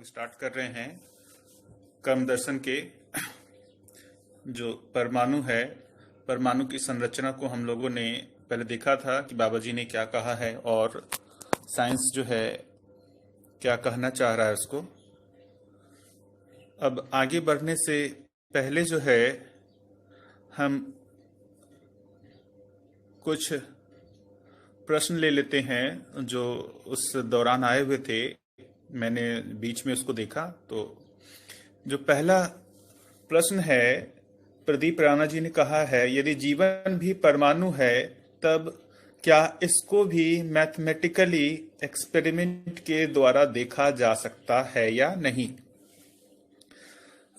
लोग स्टार्ट कर रहे हैं कर्म दर्शन के। जो परमाणु है, परमाणु की संरचना को हम लोगों ने पहले देखा था कि बाबा जी ने क्या कहा है और साइंस जो है क्या कहना चाह रहा है उसको। अब आगे बढ़ने से पहले जो है हम कुछ प्रश्न ले लेते हैं जो उस दौरान आए हुए थे। मैंने बीच में उसको देखा तो जो पहला प्रश्न है, प्रदीप राणा जी ने कहा है, यदि जीवन भी परमाणु है तब क्या इसको भी मैथमेटिकली एक्सपेरिमेंट के द्वारा देखा जा सकता है या नहीं।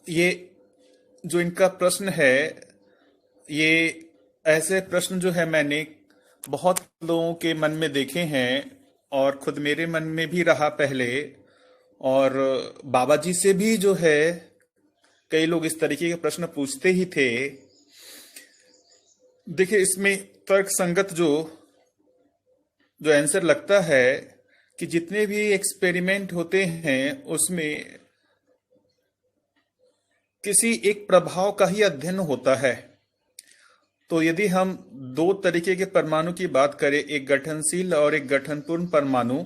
ये जो इनका प्रश्न है, ये ऐसे प्रश्न जो है मैंने बहुत लोगों के मन में देखे हैं और खुद मेरे मन में भी रहा पहले, और बाबा जी से भी जो है कई लोग इस तरीके के प्रश्न पूछते ही थे। देखिए, इसमें तर्क संगत जो आंसर लगता है कि जितने भी एक्सपेरिमेंट होते हैं उसमें किसी एक प्रभाव का ही अध्ययन होता है। तो यदि हम दो तरीके के परमाणु की बात करें, एक गठनशील और एक गठनपूर्ण परमाणु,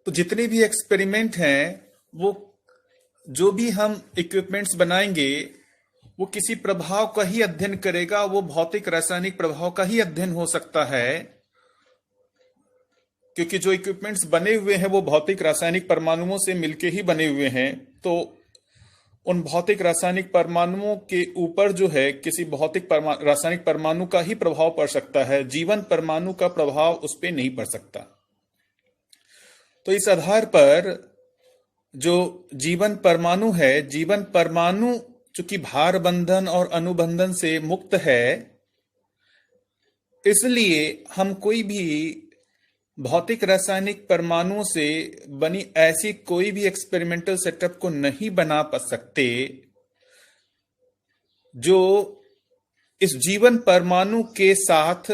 तो जितने भी एक्सपेरिमेंट हैं, वो जो भी हम इक्विपमेंट्स बनाएंगे वो किसी प्रभाव का ही अध्ययन करेगा। वो भौतिक रासायनिक प्रभाव का ही अध्ययन हो सकता है, क्योंकि जो इक्विपमेंट्स बने हुए हैं वो भौतिक रासायनिक परमाणुओं से मिलके ही बने हुए हैं। तो उन भौतिक रासायनिक परमाणुओं के ऊपर जो है किसी भौतिक रासायनिक परमाणु का ही प्रभाव पड़ सकता है, जीवन परमाणु का प्रभाव उस पर नहीं पड़ सकता। तो इस आधार पर जो जीवन परमाणु है, जीवन परमाणु चूंकि भार बंधन और अनुबंधन से मुक्त है, इसलिए हम कोई भी भौतिक रासायनिक परमाणुओं से बनी ऐसी कोई भी एक्सपेरिमेंटल सेटअप को नहीं बना पा सकते जो इस जीवन परमाणु के साथ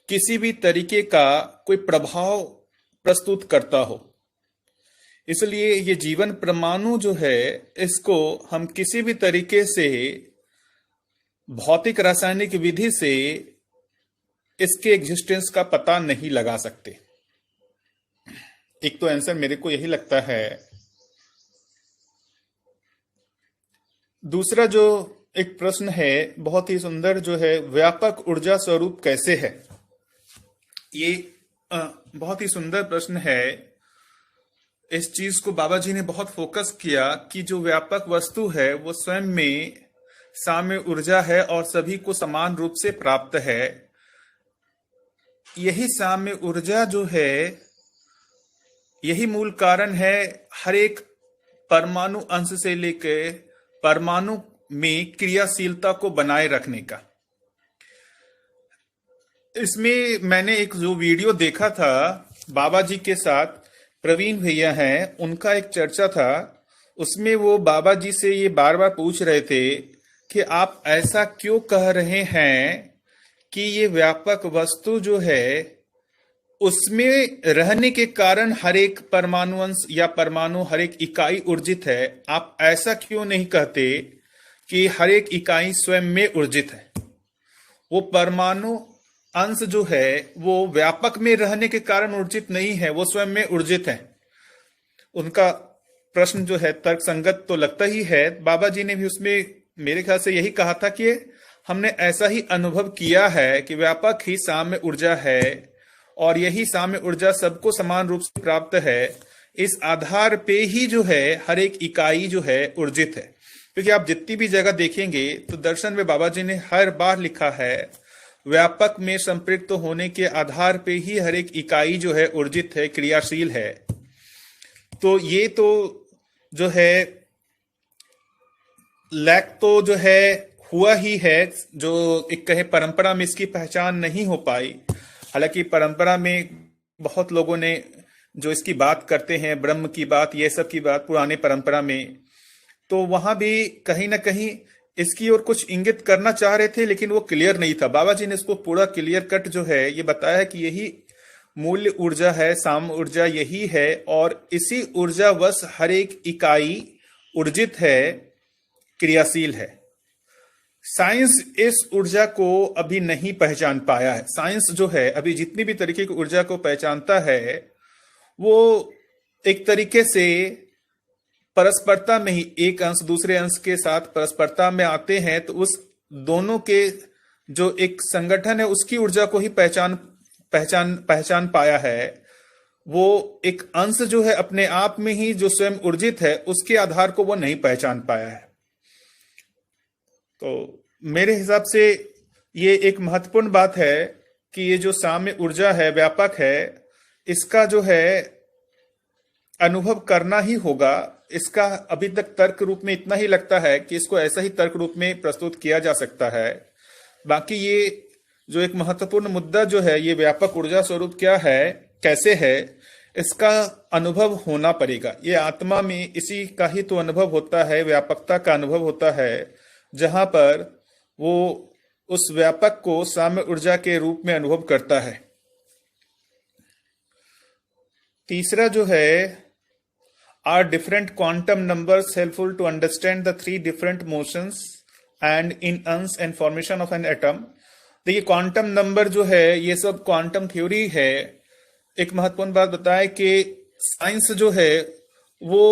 किसी भी तरीके का कोई प्रभाव प्रस्तुत करता हो। इसलिए ये जीवन परमाणु जो है, इसको हम किसी भी तरीके से भौतिक रासायनिक विधि से इसके एग्जिस्टेंस का पता नहीं लगा सकते। एक तो आंसर मेरे को यही लगता है। दूसरा जो एक प्रश्न है बहुत ही सुंदर, जो है व्यापक ऊर्जा स्वरूप कैसे है। ये बहुत ही सुंदर प्रश्न है। इस चीज को बाबा जी ने बहुत फोकस किया कि जो व्यापक वस्तु है वो स्वयं में साम्य ऊर्जा है और सभी को समान रूप से प्राप्त है। यही साम्य ऊर्जा जो है, यही मूल कारण है हर एक परमाणु अंश से लेकर परमाणु में क्रियाशीलता को बनाए रखने का। इसमें मैंने एक जो वीडियो देखा था बाबा जी के साथ, प्रवीण भैया हैं, उनका एक चर्चा था। उसमें वो बाबा जी से ये बार बार पूछ रहे थे कि आप ऐसा क्यों कह रहे हैं कि ये व्यापक वस्तु जो है उसमें रहने के कारण हर एक परमाणु अंश या परमाणु हर एक इकाई ऊर्जित है। आप ऐसा क्यों नहीं कहते कि हर एक इकाई स्वयं में ऊर्जित है। वो परमाणु अंश जो है वो व्यापक में रहने के कारण ऊर्जित नहीं है, वो स्वयं में ऊर्जित है। उनका प्रश्न जो है तर्क संगत तो लगता ही है। बाबा जी ने भी उसमें मेरे ख्याल से यही कहा था कि हमने ऐसा ही अनुभव किया है कि व्यापक ही साम्य ऊर्जा है और यही साम्य ऊर्जा सबको समान रूप से प्राप्त है। इस आधार पे ही जो है हर एक इकाई जो है ऊर्जित है। क्योंकि आप जितनी भी जगह देखेंगे तो दर्शन में बाबा जी ने हर बार लिखा है व्यापक में संपृक्त होने के आधार पे ही हर एक इकाई जो है ऊर्जित है, क्रियाशील है। तो ये तो जो है लैक तो जो है हुआ ही है, जो एक कहे परंपरा में इसकी पहचान नहीं हो पाई। हालांकि परंपरा में बहुत लोगों ने जो इसकी बात करते हैं, ब्रह्म की बात, ये सब की बात पुराने परंपरा में, तो वहां भी कहीं ना कहीं इसकी ओर कुछ इंगित करना चाह रहे थे, लेकिन वो क्लियर नहीं था। बाबा जी ने इसको पूरा क्लियर कट जो है ये बताया कि यही मूल्य ऊर्जा है, साम ऊर्जा यही है, और इसी ऊर्जावश हर एक इकाई ऊर्जित है, क्रियाशील है। साइंस इस ऊर्जा को अभी नहीं पहचान पाया है। साइंस जो है अभी जितनी भी तरीके की ऊर्जा को पहचानता है वो एक तरीके से परस्परता में ही, एक अंश दूसरे अंश के साथ परस्परता में आते हैं, तो उस दोनों के जो एक संगठन है उसकी ऊर्जा को ही पहचान पहचान पहचान पाया है। वो एक अंश जो है अपने आप में ही जो स्वयं ऊर्जित है उसके आधार को वो नहीं पहचान पाया है। तो मेरे हिसाब से ये एक महत्वपूर्ण बात है कि ये जो साम्य ऊर्जा है, व्यापक है, इसका जो है अनुभव करना ही होगा। इसका अभी तक तर्क रूप में इतना ही लगता है कि इसको ऐसा ही तर्क रूप में प्रस्तुत किया जा सकता है। बाकी ये जो एक महत्वपूर्ण मुद्दा जो है, ये व्यापक ऊर्जा स्वरूप क्या है, कैसे है, इसका अनुभव होना पड़ेगा। ये आत्मा में इसी का ही तो अनुभव होता है, व्यापकता का अनुभव होता है, जहां पर वो उस व्यापक को साम्य ऊर्जा के रूप में अनुभव करता है। तीसरा जो है, are different quantum numbers helpful to understand the three different motions and in अंश and formation of an atom. देखिए क्वांटम नंबर जो है ये सब क्वांटम थ्योरी है। एक महत्वपूर्ण बात बताए कि साइंस जो है वो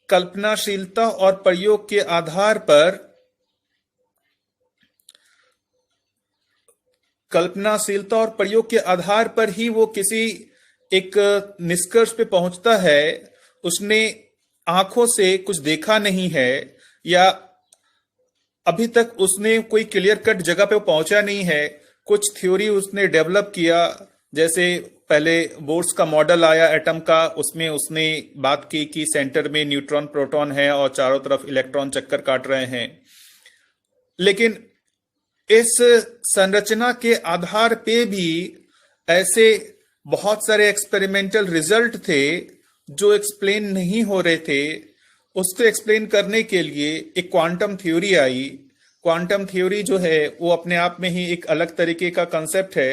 कल्पनाशीलता और प्रयोग के आधार पर, कल्पनाशीलता और प्रयोग के आधार पर ही वो किसी एक निष्कर्ष पे पहुंचता है। उसने आंखों से कुछ देखा नहीं है या अभी तक उसने कोई क्लियर कट जगह पे पहुंचा नहीं है। कुछ थ्योरी उसने डेवलप किया, जैसे पहले बोर्स का मॉडल आया एटम का, उसमें उसने बात की कि सेंटर में न्यूट्रॉन प्रोटॉन है और चारों तरफ इलेक्ट्रॉन चक्कर काट रहे हैं। लेकिन इस संरचना के आधार पे भी ऐसे बहुत सारे एक्सपेरिमेंटल रिजल्ट थे जो एक्सप्लेन नहीं हो रहे थे। उसको एक्सप्लेन करने के लिए एक क्वांटम थ्योरी आई। क्वांटम थ्योरी जो है वो अपने आप में ही एक अलग तरीके का कंसेप्ट है।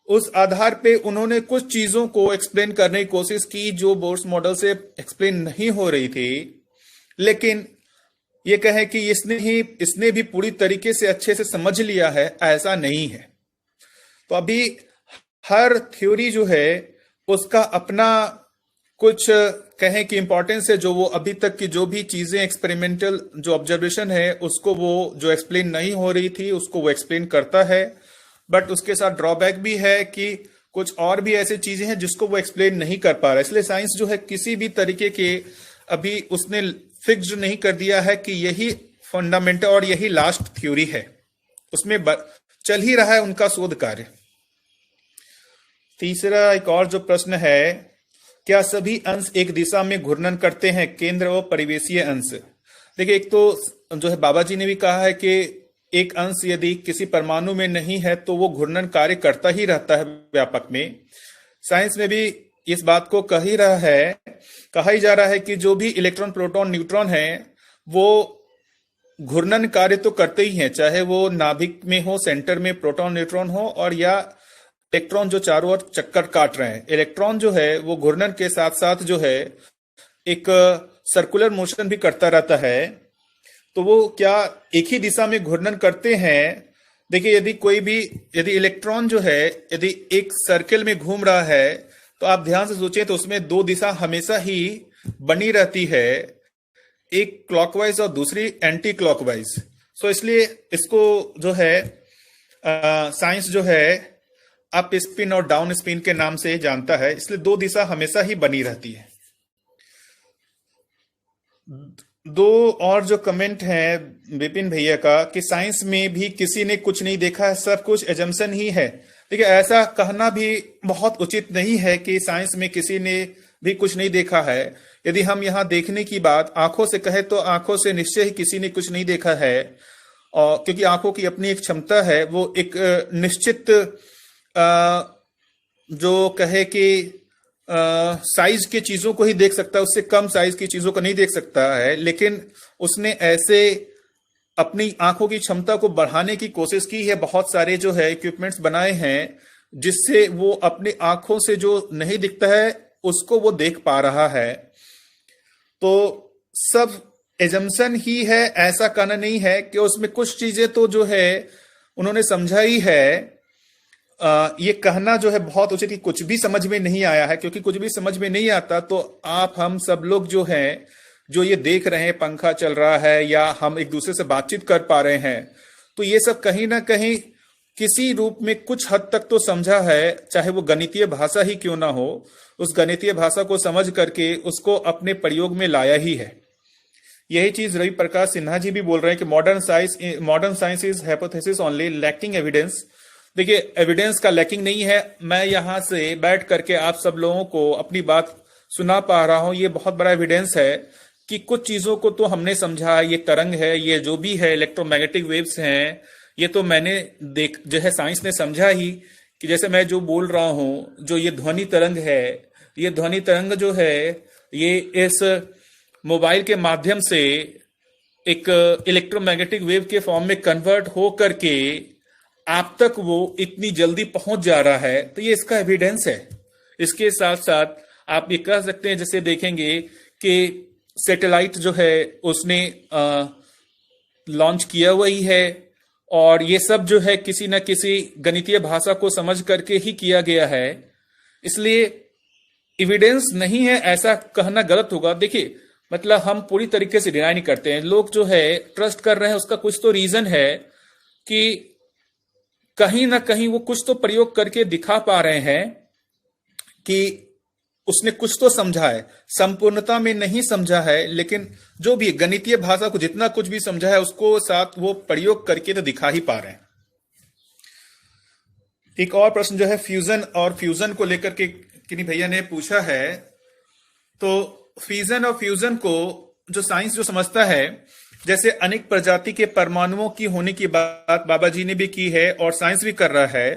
उस आधार पे उन्होंने कुछ चीजों को एक्सप्लेन करने की कोशिश की जो बोर्स मॉडल से एक्सप्लेन नहीं हो रही थी। लेकिन ये कहें कि इसने भी पूरी तरीके से अच्छे से समझ लिया है, ऐसा नहीं है। तो अभी हर थ्योरी जो है उसका अपना कुछ कहें कि इंपॉर्टेंस है, जो वो अभी तक की जो भी चीजें एक्सपेरिमेंटल जो ऑब्जर्वेशन है उसको वो जो एक्सप्लेन नहीं हो रही थी उसको वो एक्सप्लेन करता है। बट उसके साथ ड्रॉबैक भी है कि कुछ और भी ऐसी चीजें हैं जिसको वो एक्सप्लेन नहीं कर पा रहा। इसलिए साइंस जो है किसी भी तरीके के अभी उसने फिक्स नहीं कर दिया है कि यही फंडामेंटल और यही लास्ट थ्योरी है। उसमें चल ही रहा है उनका शोध कार्य। तीसरा एक और जो प्रश्न है, क्या सभी अंश एक दिशा में घूर्णन करते हैं, केंद्र व परिवेशीय अंश? देखिए एक तो जो है बाबा जी ने भी कहा है कि एक अंश यदि किसी परमाणु में नहीं है तो वो घूर्णन कार्य करता ही रहता है व्यापक में। साइंस में भी इस बात को कहा ही जा रहा है कि जो भी इलेक्ट्रॉन प्रोटॉन न्यूट्रॉन है वो घूर्णन कार्य तो करते ही हैं, चाहे वो नाभिक में हो, सेंटर में प्रोटॉन न्यूट्रॉन हो, और या इलेक्ट्रॉन जो चारों ओर चक्कर काट रहे हैं। इलेक्ट्रॉन जो है वो घूर्णन के साथ साथ जो है एक सर्कुलर मोशन भी करता रहता है। तो वो क्या एक ही दिशा में घूर्णन करते हैं? देखिए यदि इलेक्ट्रॉन जो है यदि एक सर्कल में घूम रहा है तो आप ध्यान से सोचें तो उसमें दो दिशा हमेशा ही बनी रहती है, एक क्लॉकवाइज और दूसरी एंटी क्लॉकवाइज। सो इसलिए इसको जो है साइंस जो है अप स्पिन और डाउन स्पिन के नाम से जानता है। इसलिए दो दिशा हमेशा ही बनी रहती है। दो और जो कमेंट है विपिन भैया का कि साइंस में भी किसी ने कुछ नहीं देखा है, सब कुछ एजम्पशन ही है। देखिए ऐसा कहना भी बहुत उचित नहीं है कि साइंस में किसी ने भी कुछ नहीं देखा है। यदि हम यहाँ देखने की बात आंखों से कहे तो आंखों से निश्चय ही किसी ने कुछ नहीं देखा है, और क्योंकि आंखों की अपनी एक क्षमता है, वो एक निश्चित जो कहे कि साइज के चीजों को ही देख सकता है, उससे कम साइज की चीजों को नहीं देख सकता है। लेकिन उसने ऐसे अपनी आंखों की क्षमता को बढ़ाने की कोशिश की है, बहुत सारे जो है इक्विपमेंट्स बनाए हैं जिससे वो अपनी आंखों से जो नहीं दिखता है उसको वो देख पा रहा है। तो सब एजम्पशन ही है, ऐसा कहना नहीं है कि उसमें कुछ चीजें तो जो है उन्होंने समझा ही है। ये कहना जो है बहुत उचित कि कुछ भी समझ में नहीं आया है, क्योंकि कुछ भी समझ में नहीं आता तो आप हम सब लोग जो हैं, जो ये देख रहे हैं पंखा चल रहा है या हम एक दूसरे से बातचीत कर पा रहे हैं, तो ये सब कहीं ना कहीं किसी रूप में कुछ हद तक तो समझा है, चाहे वो गणितीय भाषा ही क्यों ना हो। उस गणितीय भाषा को समझ करके उसको अपने प्रयोग में लाया ही है। यही चीज रवि प्रकाश सिन्हा जी भी बोल रहे हैं कि modern science is hypothesis only lacking evidence. देखिए, एविडेंस का लैकिंग नहीं है। मैं यहां से बैठ करके आप सब लोगों को अपनी बात सुना पा रहा हूं, ये बहुत बड़ा एविडेंस है कि कुछ चीजों को तो हमने समझा। ये तरंग है, ये जो भी है इलेक्ट्रोमैग्नेटिक वेव्स हैं, ये तो मैंने देख जो है साइंस ने समझा ही कि जैसे मैं जो बोल रहा हूं, जो ये ध्वनि तरंग है, ये ध्वनि तरंग जो है ये इस मोबाइल के माध्यम से एक इलेक्ट्रोमैग्नेटिक वेव के फॉर्म में कन्वर्ट हो करके आप तक वो इतनी जल्दी पहुंच जा रहा है, तो ये इसका एविडेंस है। इसके साथ साथ आप ये कह सकते हैं, जैसे देखेंगे कि सैटेलाइट जो है उसने लॉन्च किया हुआ ही है, और ये सब जो है किसी न किसी गणितीय भाषा को समझ करके ही किया गया है। इसलिए एविडेंस नहीं है ऐसा कहना गलत होगा। देखिए, मतलब हम पूरी तरीके से डिनाई नहीं करते हैं, लोग जो है ट्रस्ट कर रहे हैं, उसका कुछ तो रीजन है कि कहीं ना कहीं वो कुछ तो प्रयोग करके दिखा पा रहे हैं कि उसने कुछ तो समझा है। संपूर्णता में नहीं समझा है, लेकिन जो भी गणितीय भाषा को जितना कुछ भी समझा है उसको साथ वो प्रयोग करके तो दिखा ही पा रहे हैं। एक और प्रश्न जो है फ्यूजन को लेकर के किन्हीं भैया ने पूछा है। तो फ्यूजन और फ्यूजन को जो साइंस जो समझता है, जैसे अनेक प्रजाति के परमाणुओं की होने की बात बाबा जी ने भी की है और साइंस भी कर रहा है।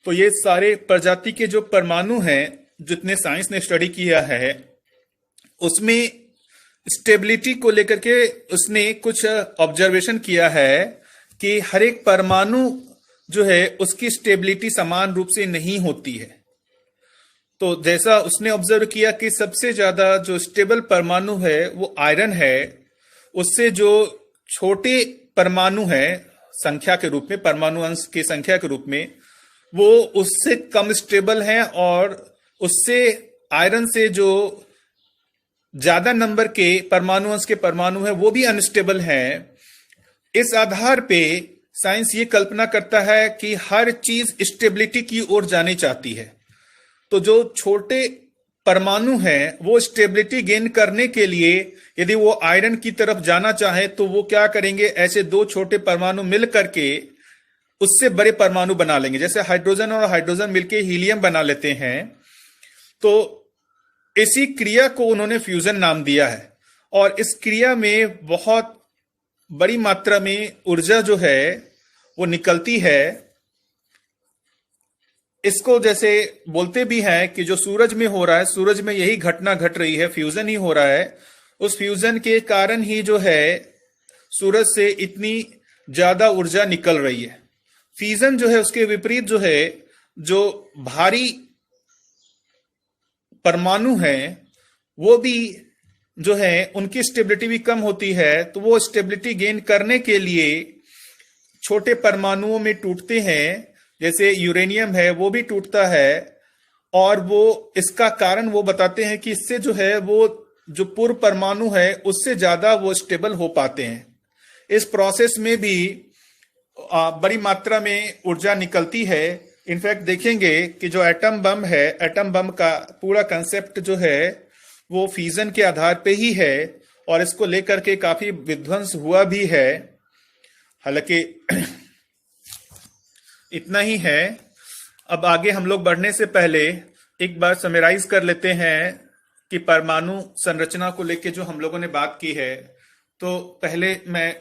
तो ये सारे प्रजाति के जो परमाणु हैं, जितने साइंस ने स्टडी किया है, उसमें स्टेबिलिटी को लेकर के उसने कुछ ऑब्जर्वेशन किया है कि हर एक परमाणु जो है उसकी स्टेबिलिटी समान रूप से नहीं होती है। तो जैसा उसने ऑब्जर्व किया कि सबसे ज्यादा जो स्टेबल परमाणु है वो आयरन है, उससे जो छोटे परमाणु हैं संख्या के रूप में, परमाणु अंश की संख्या के रूप में, वो उससे कम स्टेबल हैं, और उससे आयरन से जो ज्यादा नंबर के परमाणु अंश के परमाणु हैं वो भी अनस्टेबल हैं। इस आधार पे साइंस ये कल्पना करता है कि हर चीज स्टेबिलिटी की ओर जानी चाहती है। तो जो छोटे परमाणु हैं वो स्टेबिलिटी गेन करने के लिए यदि वो आयरन की तरफ जाना चाहे तो वो क्या करेंगे, ऐसे दो छोटे परमाणु मिल करके उससे बड़े परमाणु बना लेंगे। जैसे हाइड्रोजन और हाइड्रोजन मिलके हीलियम बना लेते हैं। तो इसी क्रिया को उन्होंने फ्यूजन नाम दिया है, और इस क्रिया में बहुत बड़ी मात्रा में ऊर्जा जो है वो निकलती है। इसको जैसे बोलते भी हैं कि जो सूरज में हो रहा है, सूरज में यही घटना घट रही है, फ्यूजन ही हो रहा है। उस फ्यूजन के कारण ही जो है सूरज से इतनी ज्यादा ऊर्जा निकल रही है। फ्यूजन जो है उसके विपरीत जो है, जो भारी परमाणु हैं वो भी जो है उनकी स्टेबिलिटी भी कम होती है। तो वो स्टेबिलिटी गेन करने के लिए छोटे परमाणुओं में टूटते हैं, जैसे यूरेनियम है वो भी टूटता है। और वो इसका कारण वो बताते हैं कि इससे जो है वो जो पूर्व परमाणु है उससे ज्यादा वो स्टेबल हो पाते हैं। इस प्रोसेस में भी बड़ी मात्रा में ऊर्जा निकलती है। इनफैक्ट देखेंगे कि जो एटम बम है, एटम बम का पूरा कंसेप्ट जो है वो फ्यूजन के आधार पे ही है, और इसको लेकर के काफी विध्वंस हुआ भी है। हालांकि इतना ही है। अब आगे हम लोग बढ़ने से पहले एक बार समराइज कर लेते हैं कि परमाणु संरचना को लेकर जो हम लोगों ने बात की है। तो पहले मैं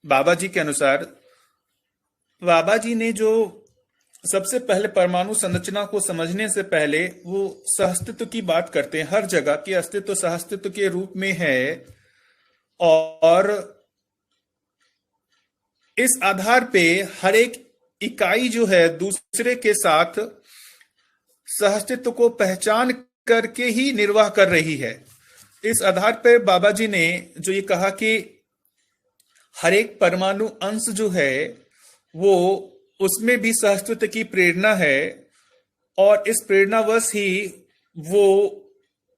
बाबा जी के अनुसार, बाबा जी ने जो सबसे पहले परमाणु संरचना को समझने से पहले वो सहअस्तित्व की बात करते हैं, हर जगह की अस्तित्व सहअस्तित्व के रूप में है, और इस आधार पे हर एक इकाई जो है दूसरे के साथ सहअस्तित्व को पहचान करके ही निर्वाह कर रही है। इस आधार पर बाबा जी ने जो ये कहा कि हर एक परमाणु अंश जो है वो उसमें भी सहअस्तित्व की प्रेरणा है, और इस प्रेरणावश ही वो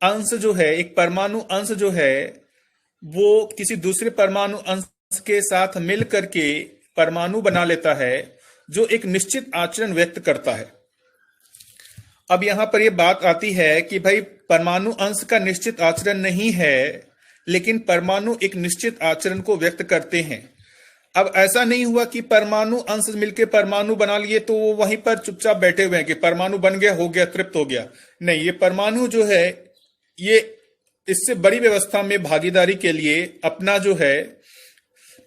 अंश जो है, एक परमाणु अंश जो है वो किसी दूसरे परमाणु अंश के साथ मिल करके परमाणु बना लेता है, जो एक निश्चित आचरण व्यक्त करता है। अब यहां पर यह बात आती है कि भाई परमाणु अंश का निश्चित आचरण नहीं है, लेकिन परमाणु एक निश्चित आचरण को व्यक्त करते हैं। अब ऐसा नहीं हुआ कि परमाणु अंश मिलकर परमाणु बना लिए तो वो वहीं पर चुपचाप बैठे हुए हैं कि परमाणु बन गया, हो गया, तृप्त हो गया। नहीं, ये परमाणु जो है ये इससे बड़ी व्यवस्था में भागीदारी के लिए अपना जो है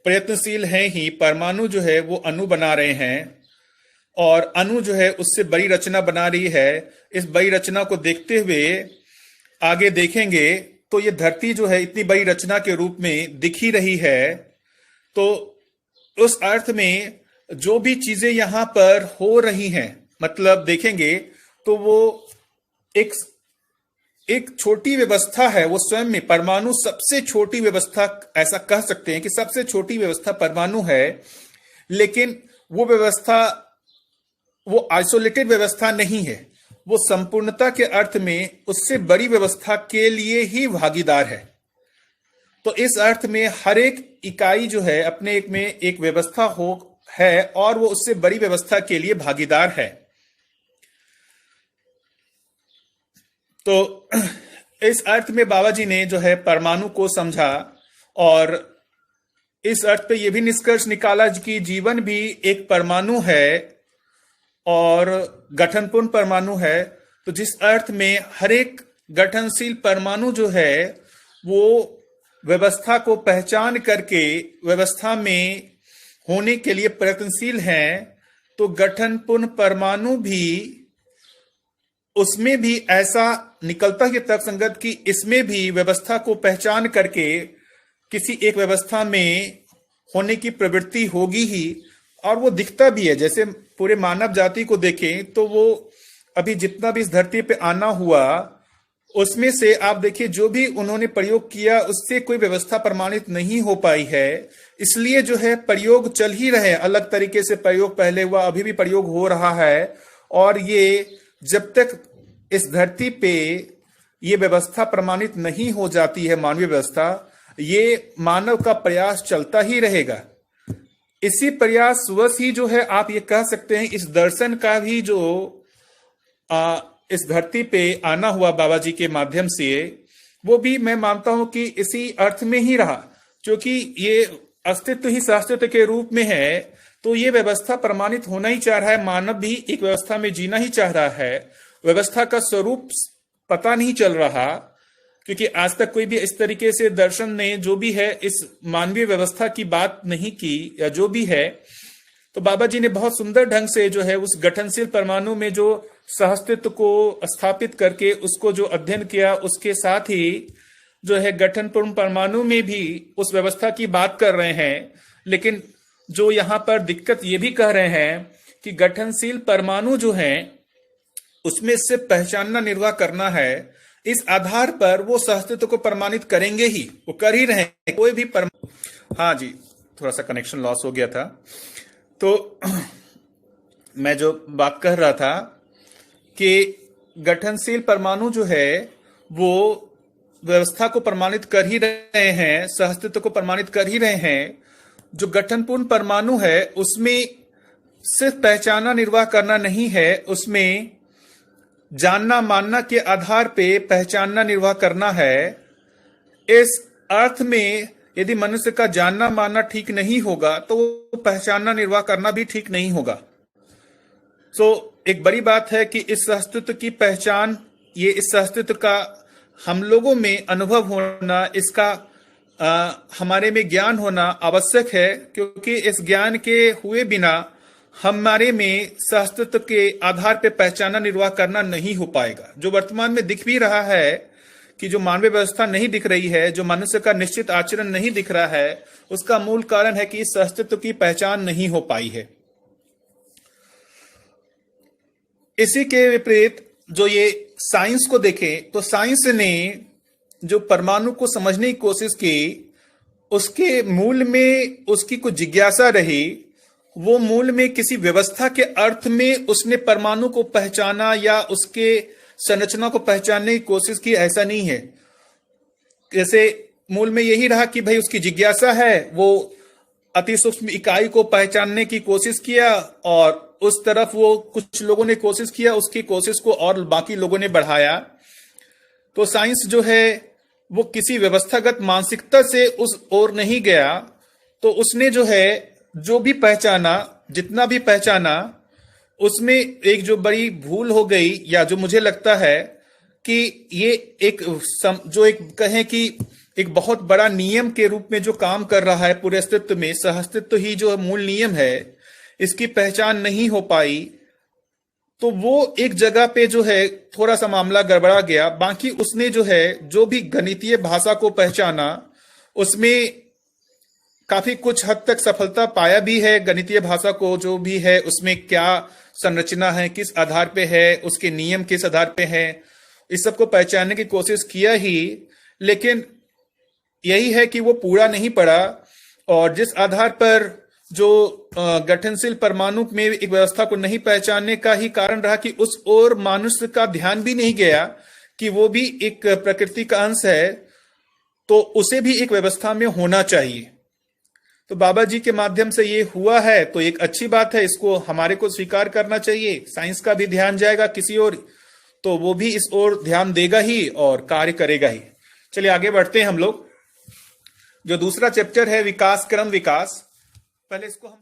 प्रयत्नशील है ही। परमाणु जो है वो अणु बना रहे हैं, और अणु जो है उससे बड़ी रचना बना रही है। इस बड़ी रचना को देखते हुए आगे देखेंगे तो ये धरती जो है इतनी बड़ी रचना के रूप में दिख ही रही है। तो उस अर्थ में जो भी चीजें यहां पर हो रही हैं, मतलब देखेंगे तो वो एक छोटी व्यवस्था है। वो स्वयं में परमाणु सबसे छोटी व्यवस्था, ऐसा कह सकते हैं कि सबसे छोटी व्यवस्था परमाणु है, लेकिन वो व्यवस्था वो आइसोलेटेड व्यवस्था नहीं है। वो संपूर्णता के अर्थ में उससे बड़ी व्यवस्था के लिए ही भागीदार है। तो इस अर्थ में हर एक इकाई जो है अपने एक में एक व्यवस्था हो है, और वो उससे बड़ी व्यवस्था के लिए भागीदार है। तो इस अर्थ में बाबा जी ने जो है परमाणु को समझा, और इस अर्थ पे यह भी निष्कर्ष निकाला कि जीवन भी एक परमाणु है और गठनपूर्ण परमाणु है। तो जिस अर्थ में हर एक गठनशील परमाणु जो है वो व्यवस्था को पहचान करके व्यवस्था में होने के लिए प्रयत्नशील है, तो गठनपूर्ण परमाणु भी उसमें भी ऐसा निकलता है तर्कसंगत कि इसमें भी व्यवस्था को पहचान करके किसी एक व्यवस्था में होने की प्रवृत्ति होगी ही, और वो दिखता भी है। जैसे पूरे मानव जाति को देखें तो वो अभी जितना भी इस धरती पे आना हुआ, उसमें से आप देखिए जो भी उन्होंने प्रयोग किया उससे कोई व्यवस्था प्रमाणित नहीं हो पाई है। इसलिए जो है प्रयोग चल ही रहे, अलग तरीके से प्रयोग पहले हुआ, अभी भी प्रयोग हो रहा है। और ये जब तक इस धरती पे ये व्यवस्था प्रमाणित नहीं हो जाती है, मानवीय व्यवस्था, ये मानव का प्रयास चलता ही रहेगा। इसी प्रयास वश ही जो है आप ये कह सकते हैं इस दर्शन का भी जो इस धरती पे आना हुआ बाबा जी के माध्यम से, वो भी मैं मानता हूं कि इसी अर्थ में ही रहा, क्योंकि ये अस्तित्व ही सहअस्तित्व के रूप में है। तो ये व्यवस्था प्रमाणित होना ही चाह रहा है, मानव भी एक व्यवस्था में जीना ही चाह रहा है। व्यवस्था का स्वरूप पता नहीं चल रहा, क्योंकि आज तक कोई भी इस तरीके से दर्शन ने जो भी है इस मानवीय व्यवस्था की बात नहीं की, या जो भी है। तो बाबा जी ने बहुत सुंदर ढंग से जो है उस गठनशील परमाणु में जो सहअस्तित्व को स्थापित करके उसको जो अध्ययन किया, उसके साथ ही जो है गठनपूर्ण परमाणु में भी उस व्यवस्था की बात कर रहे हैं। लेकिन जो यहाँ पर दिक्कत ये भी कह रहे हैं कि गठनशील परमाणु जो है उसमें से पहचानना निर्वाह करना है। इस आधार पर वो सहअस्तित्व को प्रमाणित करेंगे ही, वो कर ही रहे हैं। कोई भी हाँ जी, थोड़ा सा कनेक्शन लॉस हो गया था। तो मैं जो बात कर रहा था कि गठनशील परमाणु जो है वो व्यवस्था को प्रमाणित कर ही रहे हैं, सहअस्तित्व को प्रमाणित कर ही रहे हैं। जो गठनपूर्ण परमाणु है उसमें सिर्फ पहचाना निर्वाह करना नहीं है, उसमें जानना मानना के आधार पे पहचानना निर्वाह करना है। इस अर्थ में यदि मनुष्य का जानना मानना ठीक नहीं होगा तो पहचानना निर्वाह करना भी ठीक नहीं होगा। एक बड़ी बात है कि इस सहअस्तित्व की पहचान, ये इस सहअस्तित्व का हम लोगों में अनुभव होना, इसका हमारे में ज्ञान होना आवश्यक है, क्योंकि इस ज्ञान के हुए बिना हमारे में सहअस्तित्व के आधार पर पहचाना निर्वाह करना नहीं हो पाएगा। जो वर्तमान में दिख भी रहा है कि जो मानवीय व्यवस्था नहीं दिख रही है, जो मनुष्य का निश्चित आचरण नहीं दिख रहा है, उसका मूल कारण है कि इस सहअस्तित्व की पहचान नहीं हो पाई है। इसी के विपरीत जो ये साइंस को देखें तो साइंस ने जो परमाणु को समझने की कोशिश की, उसके मूल में उसकी कुछ जिज्ञासा रही। वो मूल में किसी व्यवस्था के अर्थ में उसने परमाणु को पहचाना या उसके संरचना को पहचानने की कोशिश की, ऐसा नहीं है। जैसे मूल में यही रहा कि भाई उसकी जिज्ञासा है, वो अति सूक्ष्म इकाई को पहचानने की कोशिश किया और उस तरफ वो कुछ लोगों ने कोशिश किया, उसकी कोशिश को और बाकी लोगों ने बढ़ाया। तो साइंस जो है वो किसी व्यवस्थागत मानसिकता से उस ओर नहीं गया। तो उसने जो है जो भी पहचाना, जितना भी पहचाना, उसमें एक जो बड़ी भूल हो गई, या जो मुझे लगता है कि ये जो एक कहें कि एक बहुत बड़ा नियम के रूप में जो काम कर रहा है पूरे अस्तित्व में, सहअस्तित्व ही जो मूल नियम है, इसकी पहचान नहीं हो पाई। तो वो एक जगह पे जो है थोड़ा सा मामला गड़बड़ा गया। बाकी उसने जो है जो भी गणितीय भाषा को पहचाना, उसमें काफी कुछ हद तक सफलता पाया भी है। गणितीय भाषा को जो भी है उसमें क्या संरचना है, किस आधार पे है, उसके नियम किस आधार पे है, इस सब को पहचानने की कोशिश किया ही। लेकिन यही है कि वो पूरा नहीं पड़ा। और जिस आधार पर जो गठनशील परमाणु में एक व्यवस्था को नहीं पहचानने का ही कारण रहा कि उस ओर मनुष्य का ध्यान भी नहीं गया कि वो भी एक प्रकृति का अंश है, तो उसे भी एक व्यवस्था में होना चाहिए। तो बाबा जी के माध्यम से ये हुआ है, तो एक अच्छी बात है, इसको हमारे को स्वीकार करना चाहिए। साइंस का भी ध्यान जाएगा किसी और, तो वो भी इस ओर ध्यान देगा ही और कार्य करेगा ही। चलिए आगे बढ़ते हैं हम लोग। जो दूसरा चैप्टर है विकास क्रम विकास, पहले इसको हम